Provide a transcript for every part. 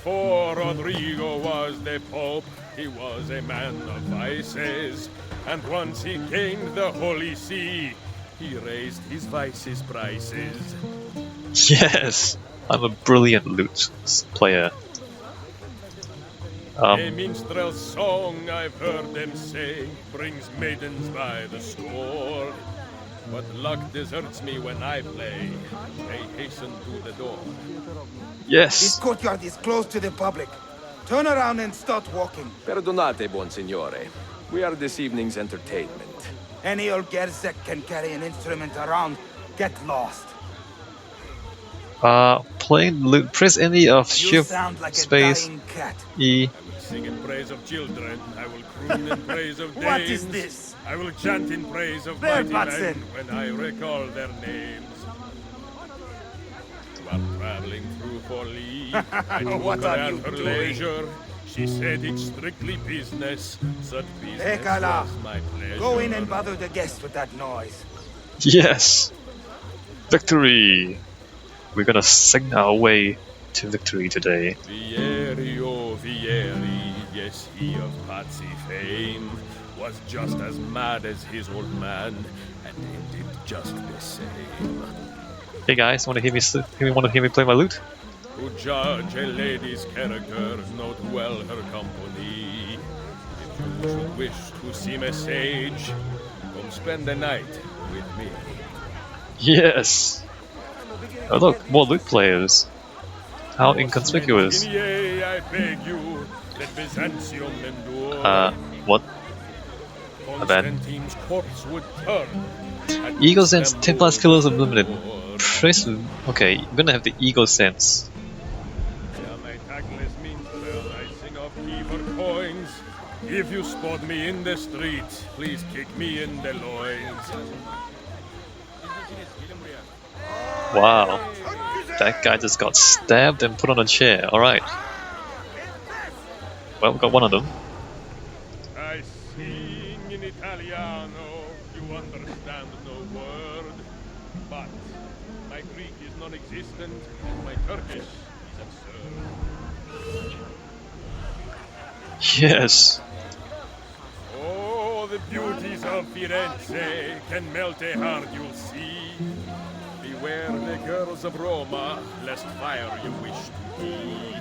before Rodrigo was the Pope, he was a man of vices. And once he gained the Holy See, he raised his vices prices. Yes, I'm a brilliant lute player. A minstrel's song, I've heard them say, brings maidens by the score. But luck deserts me when I play. They hasten to the door. Yes. This courtyard is closed to the public. Turn around and start walking. Perdonate, buon signore. We are this evening's entertainment. Any old gerzek can carry an instrument around. Get lost. Playing lute. Press any of You shift, sound like space, a dying cat. E. I will sing in praise of children. I will croon in praise of dames. What is this? I will chant in praise of There, mighty men Watson. when I recall their names. While traveling through Forli, I took What her are at you her doing? leisure. She said it's strictly business. Such business Ekala, was my pleasure. go in and bother the guests with that noise. Yes! Victory! We're gonna sing our way to victory today. Vieri, oh Vieri, yes, he of Patsy fame, was just as mad as his old man, and ended just the same. Hey guys, wanna hear me play my lute? To judge a lady's character, note well her company. If you should wish to seem a sage, come spend the night with me. Yes! Oh look, more lute players. How inconspicuous. Yea, I beg you, let Byzantium endure. What? My bad. Constantine's corpse would turn. Ego Sense 10 plus kilos unlimited. Press. Okay, you're gonna have the Ego Sense. If you spot me in the street, please kick me in the loins. Wow. That guy just got stabbed and put on a chair. Alright. Well, we got one of them. I sing in Italiano, you understand no word. But my Greek is non-existent, and my Turkish is absurd. Yes. Oh, the beauties of Firenze can melt a heart, you'll see. Beware the girls of Roma, lest fire you wish to be.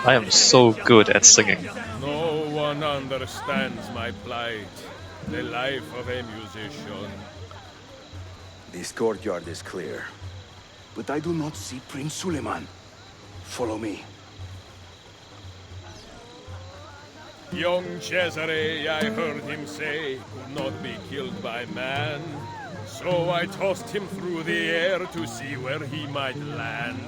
I am so good at singing. No one understands my plight, the life of a musician. This courtyard is clear. But I do not see Prince Suleiman. Follow me. Young Cesare, I heard him say, could not be killed by man. So I tossed him through the air to see where he might land.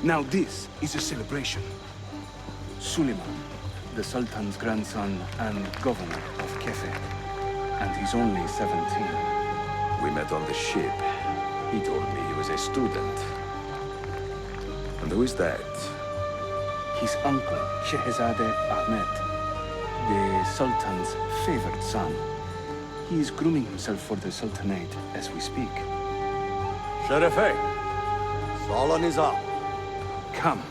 Now this is a celebration. Suleiman, the Sultan's grandson and governor of Kefe. And he's only 17. We met on the ship. He told me he was a student. And who is that? His uncle, Shehzade Ahmed, the Sultan's favored son. He is grooming himself for the Sultanate as we speak. Sherife, Solon is up. Come,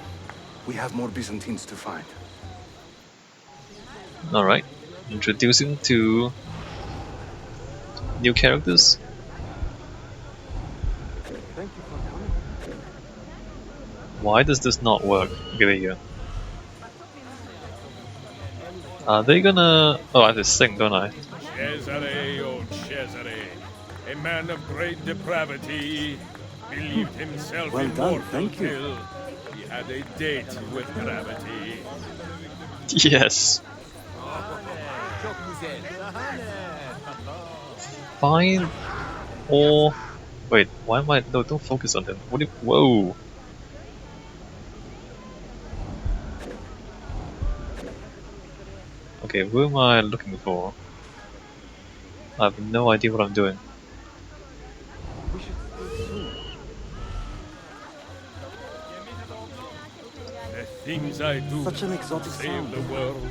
we have more Byzantines to find. Alright. Introducing to new characters. Thank you for coming. Why does this not work? Give it here. Are they gonna... Oh, I have to sing, don't I? Cesare, oh Cesare, a man of great depravity, believed himself Well done, immortal thank you. till he had a date with gravity. Yes. Fine. Or... Wait, why am I... No, don't focus on him. What do you... Whoa. Okay, who am I looking for? I have no idea what I'm doing. The things I do Such an exotic save sound. the world,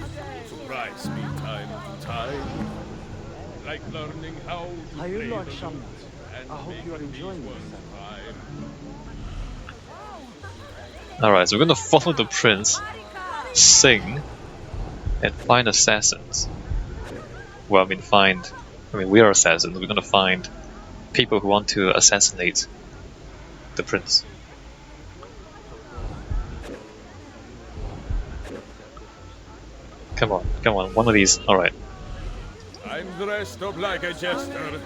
surprise me time to time. like learning how to Hayırlı play the akşamlar. lute and I hope you are making these enjoying words yourself. rhyme. Alright, so we're gonna follow the prince, sing, and find assassins. Well, we are assassins. We're gonna find people who want to assassinate the prince. Come on, one of these. Alright. I'm dressed up like a jester.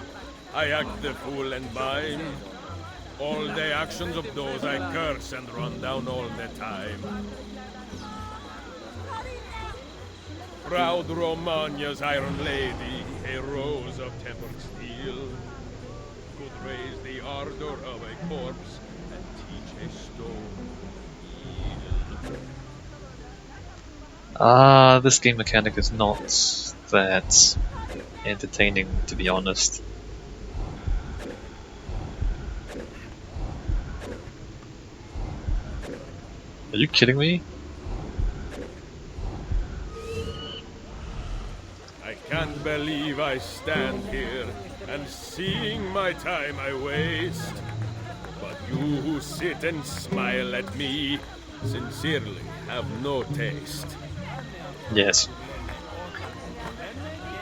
I act the fool and bind. All the actions of those I curse and run down all the time. Proud Romagna's iron lady, a rose of tempered steel, could raise the ardor of a corpse and teach a stone to heal. This game mechanic is not that entertaining, to be honest. Are you kidding me? I can't believe I stand here and seeing my time I waste. But you who sit and smile at me sincerely have no taste. Yes.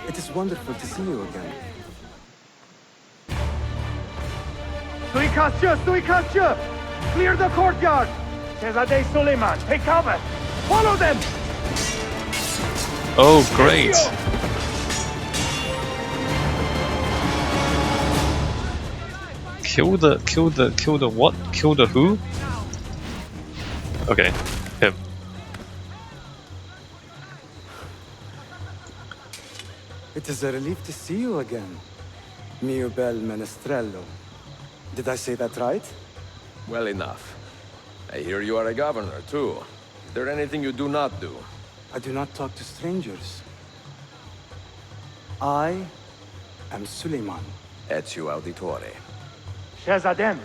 It is wonderful to see you again. Suikastçı! Clear the courtyard! Shehzade Suleiman, take cover! Follow them! Oh, great! Kill the what? Kill the who? Okay, him. It is a relief to see you again, mio bel Minstrello. Did I say that right? Well enough. I hear you are a governor, too. Is there anything you do not do? I do not talk to strangers. I am Suleiman. Ezio Auditore. Shehzadem,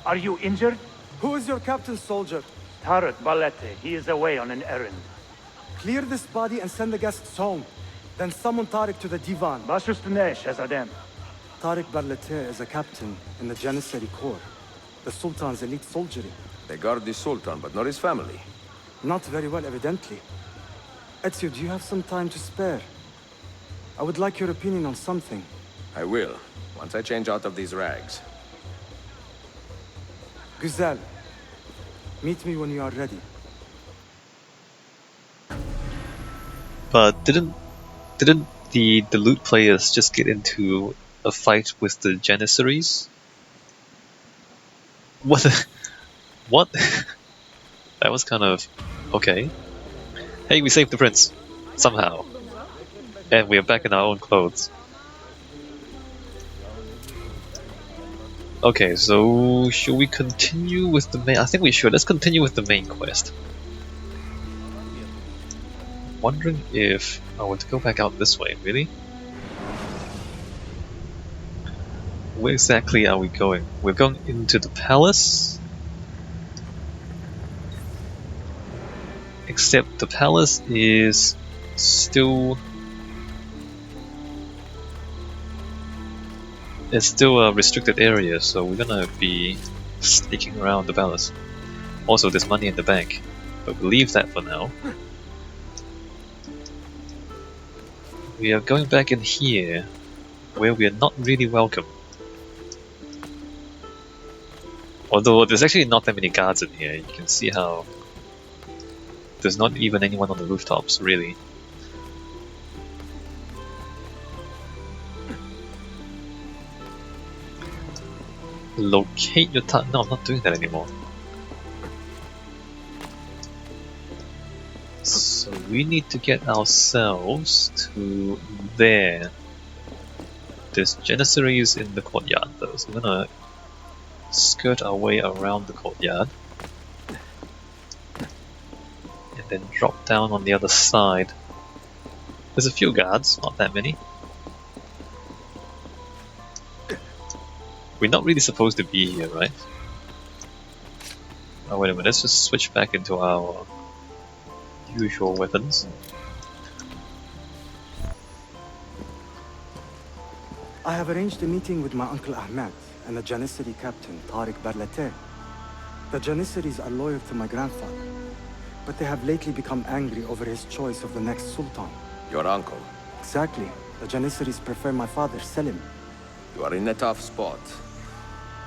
are you injured? Who is your captain, soldier? Tarek Balete, he is away on an errand. Clear this body and send the guests home. Then summon Tarek to the divan. Baş üstüne, Shehzadem. Tarek Barlete is a captain in the Janissary Corps, the Sultan's elite soldiery. They guard the Sultan, but not his family. Not very well, evidently. Ezio, do you have some time to spare? I would like your opinion on something. I will, once I change out of these rags. Güzel. Meet me when you are ready. But didn't the loot players just get into a fight with the Janissaries? What? What? That was kind of okay. Hey, we saved the prince somehow, and we are back in our own clothes. Okay, so should we continue with the main? I think we should. Let's continue with the main quest. Wondering if I want to go back out this way. Really? Where exactly are we going? We're going into the palace. Except the palace is still... It's still a restricted area, so we're gonna be sneaking around the palace. Also, there's money in the bank, but we'll leave that for now. We are going back in here, where we are not really welcome. Although there's actually not that many guards in here, you can see how there's not even anyone on the rooftops, really. Locate your target. No, I'm not doing that anymore. So we need to get ourselves to there. There's Janissaries in the courtyard though, so we're gonna skirt our way around the courtyard. And then drop down on the other side. There's a few guards, not that many. We're not really supposed to be here, right? Oh wait a minute, let's just switch back into our usual weapons. I have arranged a meeting with my uncle Ahmed and the Janissary captain, Tariq Barlate. The Janissaries are loyal to my grandfather, but they have lately become angry over his choice of the next sultan. Your uncle. Exactly. The Janissaries prefer my father, Selim. You are in a tough spot.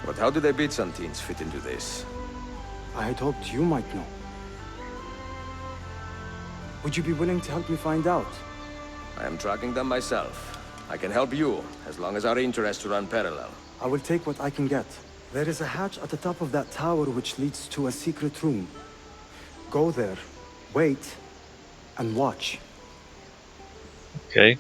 But how do the Byzantines fit into this? I had hoped you might know. Would you be willing to help me find out? I am tracking them myself. I can help you, as long as our interests run parallel. I will take what I can get. There is a hatch at the top of that tower which leads to a secret room. Go there, wait, and watch. Okay.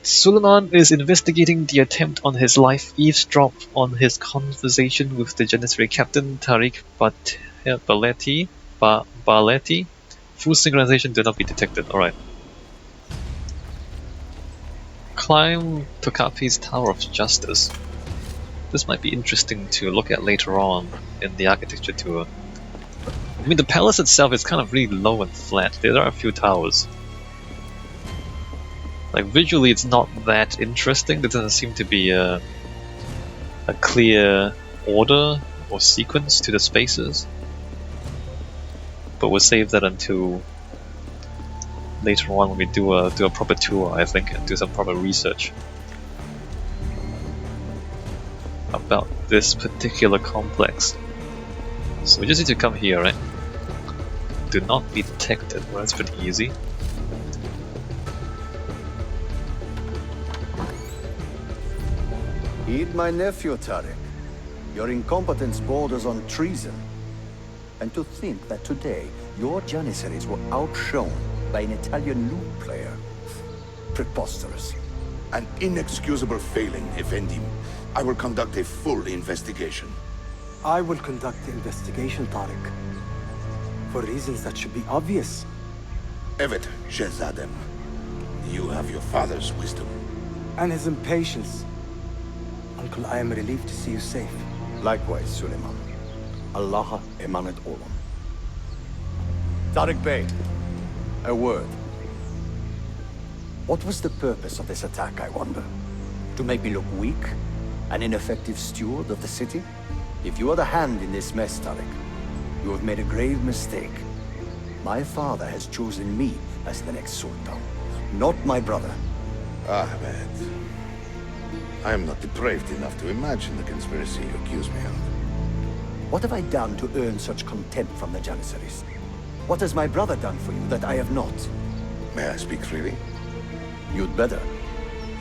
Suleiman is investigating the attempt on his life, eavesdrop on his conversation with the Janissary captain Tariq Barleti. Full synchronization did not be detected. Alright. Climb Tokapi's Tower of Justice. This might be interesting to look at later on in the architecture tour. I mean, the palace itself is kind of really low and flat. There are a few towers. Like, visually it's not that interesting. There doesn't seem to be a clear order or sequence to the spaces. But we'll save that until later on when we do a proper tour, I think, and do some proper research about this particular complex. So we just need to come here, right? Do not be detected. Well, that's pretty easy. Heed my nephew, Tariq. Your incompetence borders on treason. And to think that today, your Janissaries were outshone by an Italian lute player. Preposterous. An inexcusable failing, Effendim. I will conduct a full investigation. I will conduct the investigation, Tariq. For reasons that should be obvious. Evet, Shehzadem. You have your father's wisdom. And his impatience. Uncle, I am relieved to see you safe. Likewise, Suleiman. Allah emanet olun. Tariq Bey, a word. What was the purpose of this attack, I wonder? To make me look weak? An ineffective steward of the city? If you are the hand in this mess, Tariq, you have made a grave mistake. My father has chosen me as the next sultan, not my brother. Ahmed. I am not depraved enough to imagine the conspiracy you accuse me of. What have I done to earn such contempt from the Janissaries? What has my brother done for you that I have not? May I speak freely? You'd better.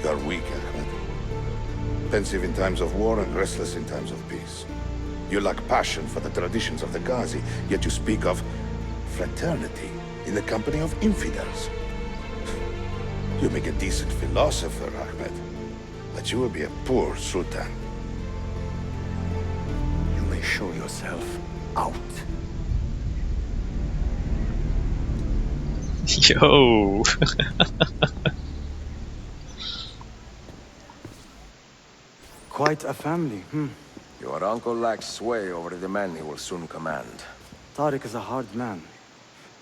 You are weak, Ahmed. Pensive in times of war and restless in times of peace. You lack passion for the traditions of the Ghazi, yet you speak of fraternity in the company of infidels. You make a decent philosopher, Ahmed, but you will be a poor sultan. You may show yourself out. Yo! Quite a family, Your uncle lacks sway over the men he will soon command. Tariq is a hard man.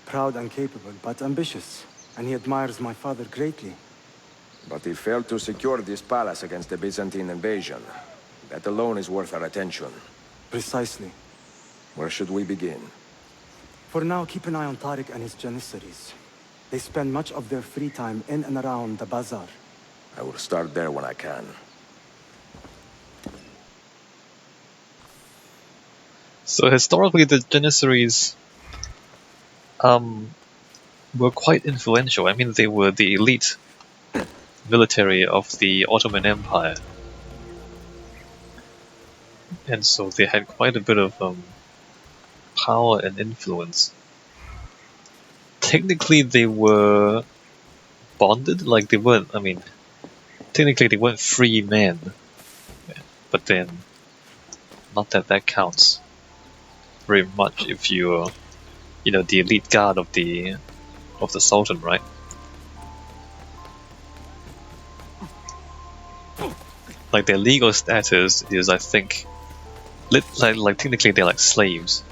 Proud and capable, but ambitious. And he admires my father greatly. But he failed to secure this palace against the Byzantine invasion. That alone is worth our attention. Precisely. Where should we begin? For now, keep an eye on Tariq and his Janissaries. They spend much of their free time in and around the bazaar. I will start there when I can. So historically, the Janissaries were quite influential. I mean, they were the elite military of the Ottoman Empire, and so they had quite a bit of power and influence. Technically, they were bonded, like they weren't. I mean, technically they weren't free men, but then not that that counts very much if you're, you know, the elite guard of the Sultan, right? Like their legal status is, I think, like technically they're like slaves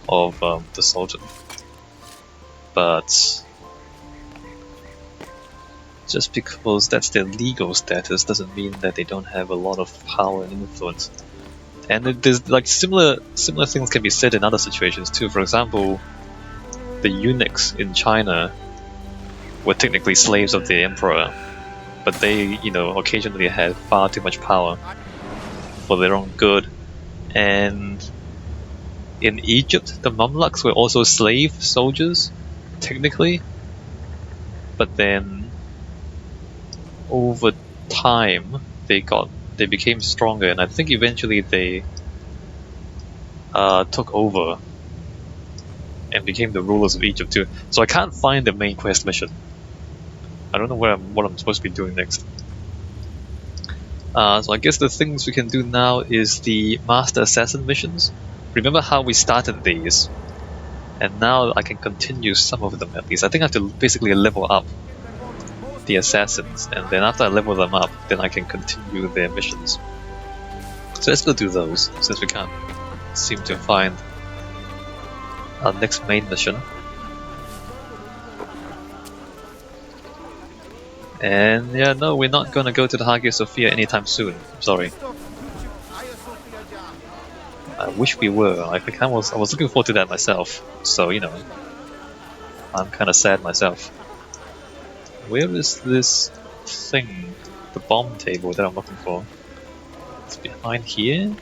of the Sultan, but just because that's their legal status doesn't mean that they don't have a lot of power and influence. And there's like similar things can be said in other situations too. For example, the eunuchs in China were technically slaves of the emperor, but they, you know, occasionally had far too much power for their own good. And in Egypt, the Mamluks were also slave soldiers, technically, but then over time they became stronger, and I think eventually they took over and became the rulers of Egypt too. So I can't find the main quest mission. I don't know what I'm supposed to be doing next. So I guess the things we can do now is the Master Assassin missions. Remember how we started these? And now I can continue some of them at least. I think I have to basically level up the assassins, and then after I level them up, then I can continue their missions. So let's go do those, since we can't seem to find our next main mission. And yeah, no, we're not gonna go to the Hagia Sophia anytime soon. I'm sorry. I wish we were. I was looking forward to that myself. So, you know, I'm kind of sad myself. Where is this thing? The bomb table that I'm looking for? It's behind here?